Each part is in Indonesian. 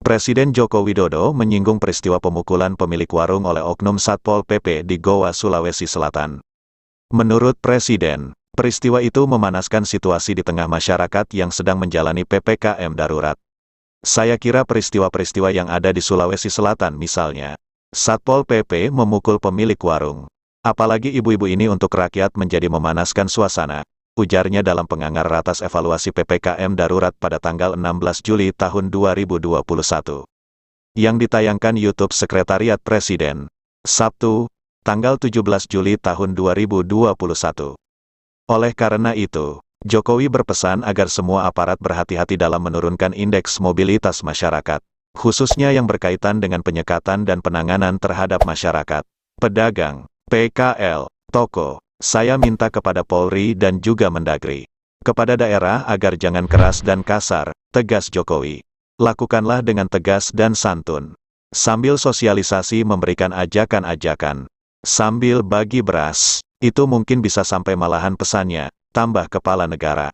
Presiden Joko Widodo menyinggung peristiwa pemukulan pemilik warung oleh oknum Satpol PP di Goa, Sulawesi Selatan. Menurut Presiden, peristiwa itu memanaskan situasi di tengah masyarakat yang sedang menjalani PPKM darurat. Saya kira peristiwa-peristiwa yang ada di Sulawesi Selatan misalnya, Satpol PP memukul pemilik warung. Apalagi ibu-ibu ini untuk rakyat menjadi memanaskan suasana, ujarnya dalam pengangar ratas evaluasi PPKM darurat pada tanggal 16 Juli tahun 2021. Yang ditayangkan YouTube Sekretariat Presiden, Sabtu, tanggal 17 Juli tahun 2021. Oleh karena itu, Jokowi berpesan agar semua aparat berhati-hati dalam menurunkan indeks mobilitas masyarakat, khususnya yang berkaitan dengan penyekatan dan penanganan terhadap masyarakat, pedagang, PKL, toko. Saya minta kepada Polri dan juga Mendagri, kepada daerah agar jangan keras dan kasar, tegas Jokowi. Lakukanlah dengan tegas dan santun. Sambil sosialisasi memberikan ajakan-ajakan. Sambil bagi beras, itu mungkin bisa sampai malahan pesannya, tambah kepala negara.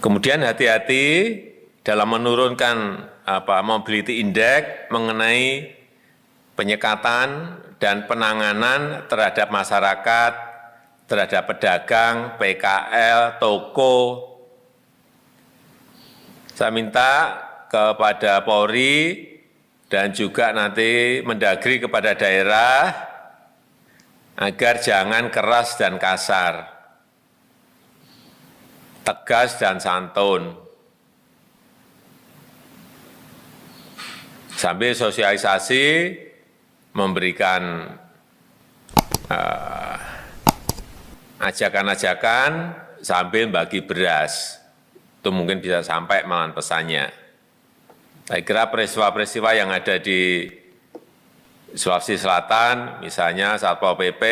Kemudian hati-hati dalam menurunkan mobility index mengenai penyekatan dan penanganan terhadap masyarakat, terhadap pedagang, PKL, toko. Saya minta kepada Polri dan juga nanti Mendagri kepada daerah agar jangan keras dan kasar, tegas dan santun. Sambil sosialisasi memberikan ajakan-ajakan sambil bagi beras. Itu mungkin bisa sampai malahan pesannya. Saya kira peristiwa-peristiwa yang ada di Sulawesi Selatan, misalnya Satpol PP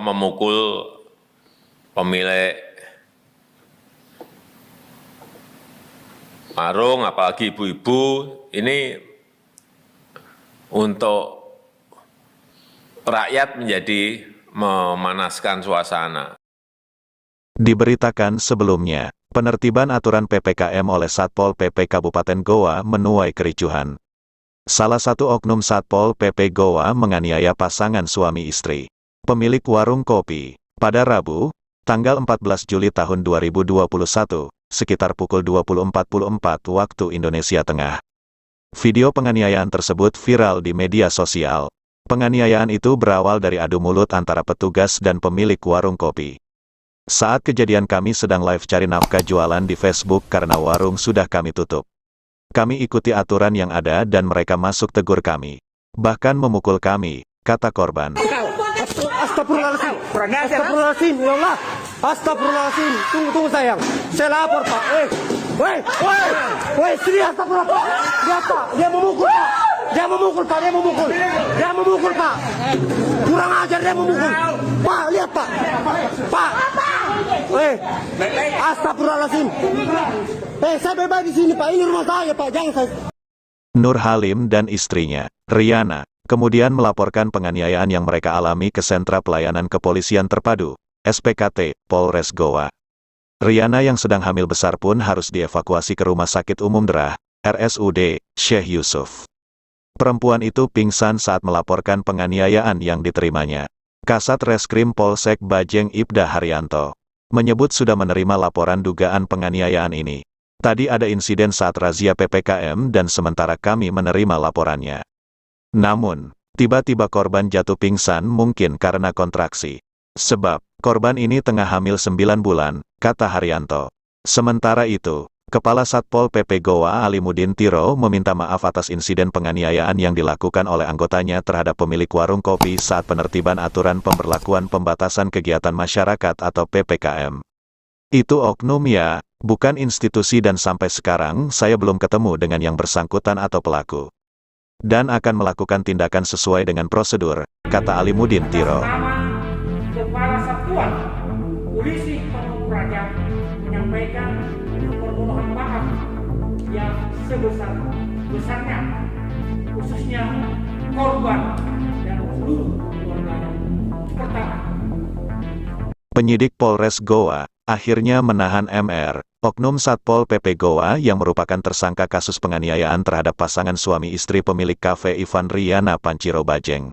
memukul pemilik warung, apalagi ibu-ibu, ini untuk rakyat menjadi memanaskan suasana. Diberitakan sebelumnya, penertiban aturan PPKM oleh Satpol PP Kabupaten Goa menuai kericuhan. Salah satu oknum Satpol PP Goa menganiaya pasangan suami istri, pemilik warung kopi, pada Rabu, tanggal 14 Juli tahun 2021, sekitar pukul 20.44 waktu Indonesia Tengah. Video penganiayaan tersebut viral di media sosial. Penganiayaan itu berawal dari adu mulut antara petugas dan pemilik warung kopi. Saat kejadian kami sedang live cari nafkah jualan di Facebook karena warung sudah kami tutup. Kami ikuti aturan yang ada dan mereka masuk tegur kami. Bahkan memukul kami, kata korban. Astagfirullahaladzim. Astagfirullahaladzim, ya Allah. Astagfirullahaladzim. Tunggu sayang. Saya lapor Pak. Woi, istri astagfirullah Pak. Lihat Pak, dia memukul Pak. Dia memukul Pak. Kurang ajar dia memukul. Pak, lihat Pak. Pak. Astagfirullahaladzim. Saya bebas di sini Pak. Ini rumah saya Pak. Jangan saya. Nur Halim dan istrinya, Riana, kemudian melaporkan penganiayaan yang mereka alami ke Sentra Pelayanan Kepolisian Terpadu, SPKT, Polres Goa. Riana yang sedang hamil besar pun harus dievakuasi ke Rumah Sakit Umum Daerah, RSUD, Syekh Yusuf. Perempuan itu pingsan saat melaporkan penganiayaan yang diterimanya. Kasat Reskrim Polsek Bajeng Ibda Haryanto menyebut sudah menerima laporan dugaan penganiayaan ini. Tadi ada insiden saat razia PPKM dan sementara kami menerima laporannya. Namun, tiba-tiba korban jatuh pingsan mungkin karena kontraksi. Sebab, korban ini tengah hamil 9 bulan, kata Haryanto. Sementara itu, Kepala Satpol PP Goa Alimuddin Tiro meminta maaf atas insiden penganiayaan yang dilakukan oleh anggotanya terhadap pemilik warung kopi saat penertiban aturan pemberlakuan pembatasan kegiatan masyarakat atau PPKM. Itu oknum ya, bukan institusi dan sampai sekarang saya belum ketemu dengan yang bersangkutan atau pelaku. Dan akan melakukan tindakan sesuai dengan prosedur, kata Alimuddin Tiro. Kepala Satuan Polisi Pamung Praja menyampaikan permohonan maaf yang sebesar-besarnya, khususnya korban dan seluruh keluarga. Pertama, penyidik Polres Goa, akhirnya menahan MR, oknum Satpol PP Goa yang merupakan tersangka kasus penganiayaan terhadap pasangan suami istri pemilik kafe Ivan Riana Panciro Bajeng.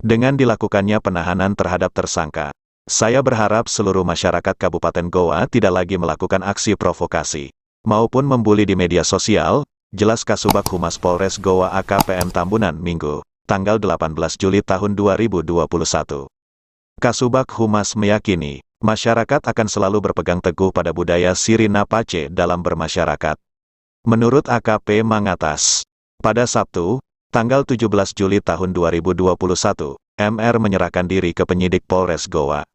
Dengan dilakukannya penahanan terhadap tersangka, saya berharap seluruh masyarakat Kabupaten Goa tidak lagi melakukan aksi provokasi maupun membuli di media sosial, jelas Kasubag Humas Polres Goa AKPM Tambunan Minggu, tanggal 18 Juli tahun 2021. Kasubag Humas meyakini, masyarakat akan selalu berpegang teguh pada budaya Siri Napace dalam bermasyarakat. Menurut AKP Mangatas, pada Sabtu, tanggal 17 Juli tahun 2021, MR menyerahkan diri ke penyidik Polres Goa.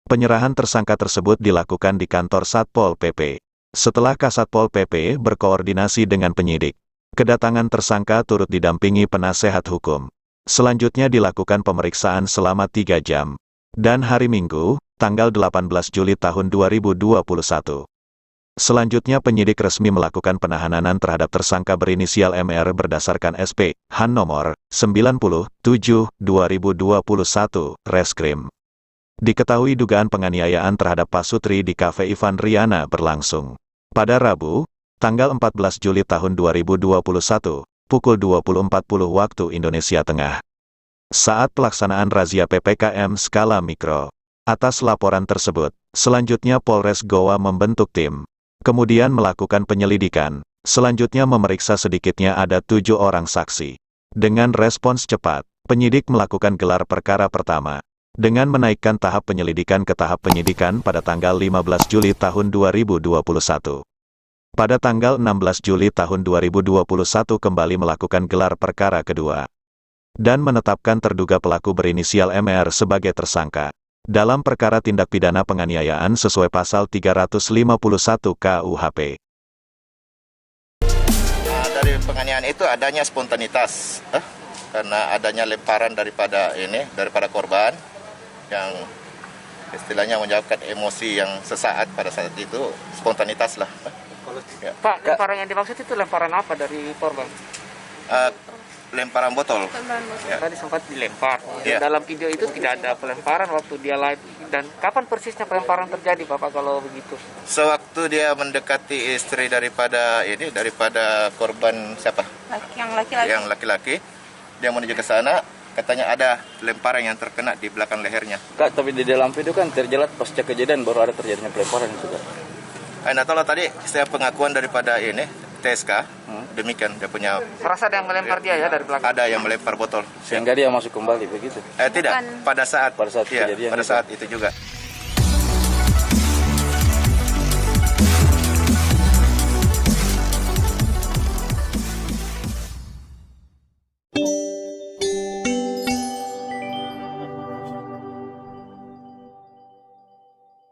Penyerahan tersangka tersebut dilakukan di kantor Satpol PP. Setelah Kasatpol PP berkoordinasi dengan penyidik, kedatangan tersangka turut didampingi penasehat hukum. Selanjutnya dilakukan pemeriksaan selama 3 jam. Dan hari Minggu, tanggal 18 Juli tahun 2021. Selanjutnya penyidik resmi melakukan penahanan terhadap tersangka berinisial MR berdasarkan SP, Han nomor 97/2021, Reskrim. Diketahui dugaan penganiayaan terhadap Pasutri di kafe Ivan Riana berlangsung pada Rabu, tanggal 14 Juli tahun 2021, pukul 20.40 waktu Indonesia Tengah. Saat pelaksanaan razia PPKM skala mikro. Atas laporan tersebut, selanjutnya Polres Goa membentuk tim, kemudian melakukan penyelidikan, selanjutnya memeriksa sedikitnya ada 7 orang saksi. Dengan respons cepat, penyidik melakukan gelar perkara pertama, dengan menaikkan tahap penyelidikan ke tahap penyidikan pada tanggal 15 Juli tahun 2021. Pada tanggal 16 Juli tahun 2021 kembali melakukan gelar perkara kedua, dan menetapkan terduga pelaku berinisial MR sebagai tersangka dalam perkara tindak pidana penganiayaan sesuai pasal 351 KUHP. Dari penganiayaan itu adanya spontanitas, karena adanya lemparan daripada korban yang istilahnya menjawabkan emosi yang sesaat pada saat itu, spontanitas lah. Ya. Pak, lemparan yang dimaksud itu lemparan apa dari korban? Lemparan botol. Ya. Tadi sempat dilempar. Ya. Dalam video itu tidak ada pelemparan waktu dia live. Dan kapan persisnya pelemparan terjadi, Bapak, kalau begitu? Sewaktu dia mendekati istri daripada korban siapa? Yang laki-laki. Dia menuju ke sana, katanya ada lemparan yang terkena di belakang lehernya. Kak, tapi di dalam video kan terjelas pasca kejadian baru ada terjadinya pelemparan itu, Kak. Nah, kalau tadi saya pengakuan daripada TSK, demikian dia punya. Merasa ada yang melempar dia ya dari belakang? Ada yang melempar botol. Sehingga dia masuk kembali begitu. Tidak, pada saat kejadian pada saat itu juga.